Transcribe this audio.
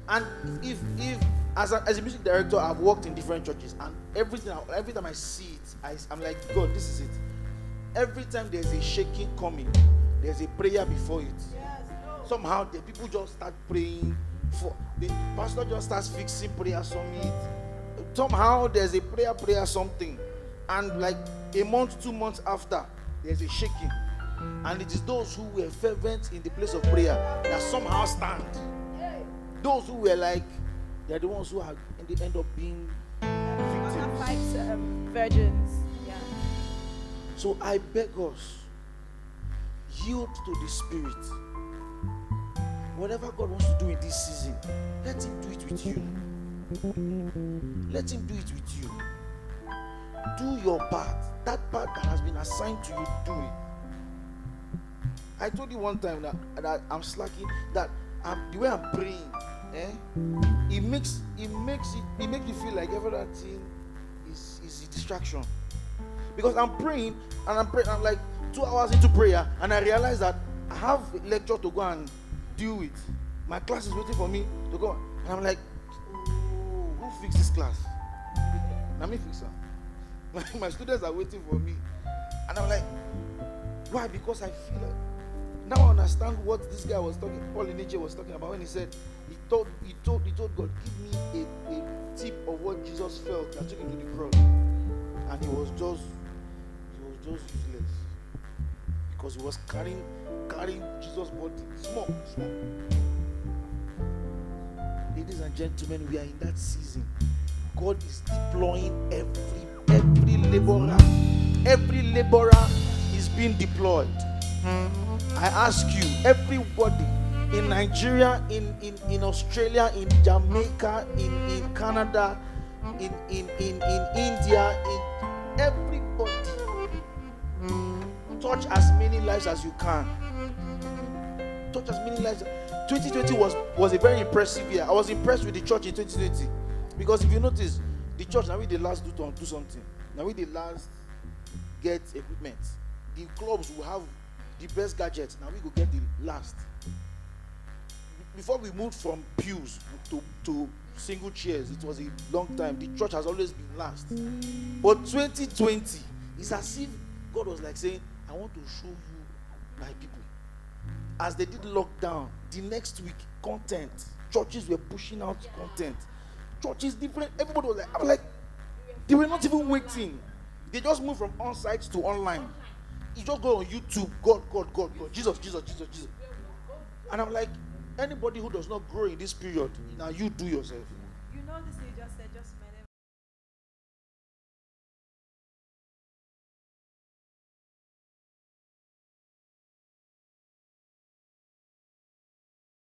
And if as a music director, I've worked in different churches, and every time I see it, I'm like, God, this is it. Every time there's a shaking coming, there's a prayer before it. Somehow the people just start praying for the pastor, just starts fixing prayers on it. Somehow there's a prayer something, and like a month, 2 months after, there's a shaking, and it is those who were fervent in the place of prayer that somehow stand. Those who were like, they're the ones who are in the end up being victims. 5 virgins. Yeah. So I beg us, yield to the Spirit. Whatever God wants to do in this season, let Him do it with you. Let Him do it with you. Do your part. That part that has been assigned to you, do it. I told you one time that I'm slacking, that the way I'm praying, it makes me feel like every other thing is a distraction. Because I'm praying and I'm like 2 hours into prayer, and I realize that I have a lecture to go and deal with. My class is waiting for me to go, and I'm like, oh, who fixed this class? Let me fix her. My students are waiting for me, and I'm like, why? Because I feel like now I understand what this guy was talking, Paul Iniche was talking about, when he said he told God, give me a tip of what Jesus felt that took him to the cross, and he was just useless, because he was carrying Jesus' body small. Ladies and gentlemen, we are in that season. God is deploying every laborer. Every laborer is being deployed. I ask you, everybody in Nigeria, in Australia, in Jamaica, in Canada, in India, in everybody, touch as many lives as you can. Touch as many lives. 2020 was a very impressive year. I was impressed with the church in 2020, because if you notice, the church now we the last do something. Now we the last get equipment. The clubs will have the best gadgets. Now we go get the last. Before we moved from pews to single chairs, it was a long time. The church has always been last. But 2020 is as if God was like saying, I want to show you my people. As they did lockdown, the next week, content. Churches were pushing out content. Churches different. Everybody was like, I was like, they were not even waiting. They just moved from on-site to online. You just go on YouTube, God, Jesus. And I'm like, anybody who does not grow in this period, now you do yourself.